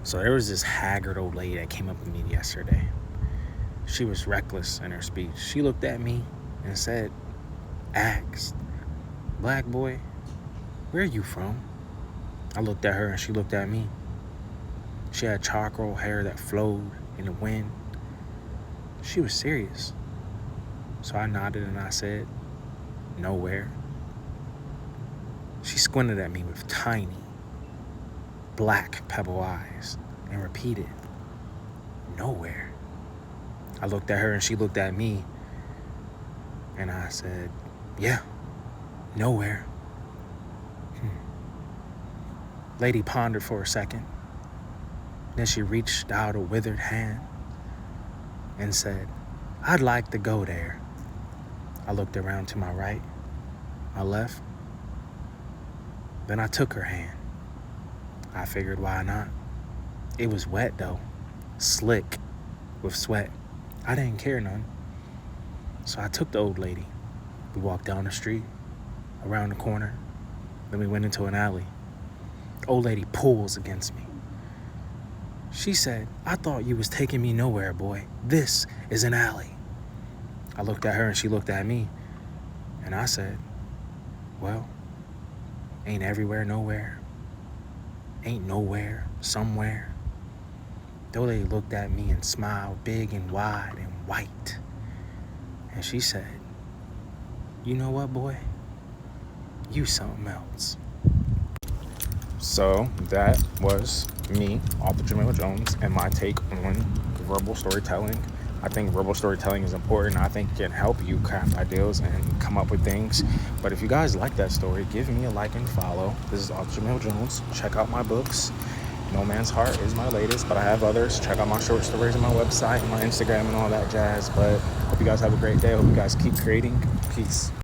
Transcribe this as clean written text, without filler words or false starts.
So there was this haggard old lady that came up to me yesterday. She was reckless in her speech. She looked at me and asked, "Black boy, where are you from?" I looked at her and she looked at me. She had charcoal hair that flowed in the wind. She was serious. So I nodded and I said, "Nowhere." She squinted at me with tiny, black pebble eyes and repeated, "Nowhere." I looked at her and she looked at me and I said, "Yeah, nowhere." Lady pondered for a second. Then she reached out a withered hand and said, "I'd like to go there." I looked around to my right, my left. Then I took her hand. I figured, why not? It was wet though, slick with sweat. I didn't care none. So I took the old lady. We walked down the street, around the corner. Then we went into an alley. Old lady pulls against me. She said, "I thought you was taking me nowhere, boy. This is an alley." I looked at her and she looked at me. And I said, "Well, ain't everywhere nowhere. Ain't nowhere somewhere." The old lady looked at me and smiled big and wide and white. And she said, "You know what, boy? You something else." So that was me, Author Jamil Jones, and my take on verbal storytelling. I think verbal storytelling is important. I think it can help you craft ideas and come up with things. But if you guys like that story, give me a like and follow. This is Author Jamil Jones. Check out my books. No Man's Heart is my latest, but I have others. Check out my short stories on my website and my Instagram and all that jazz. But hope you guys have a great day. Hope you guys keep creating. Peace.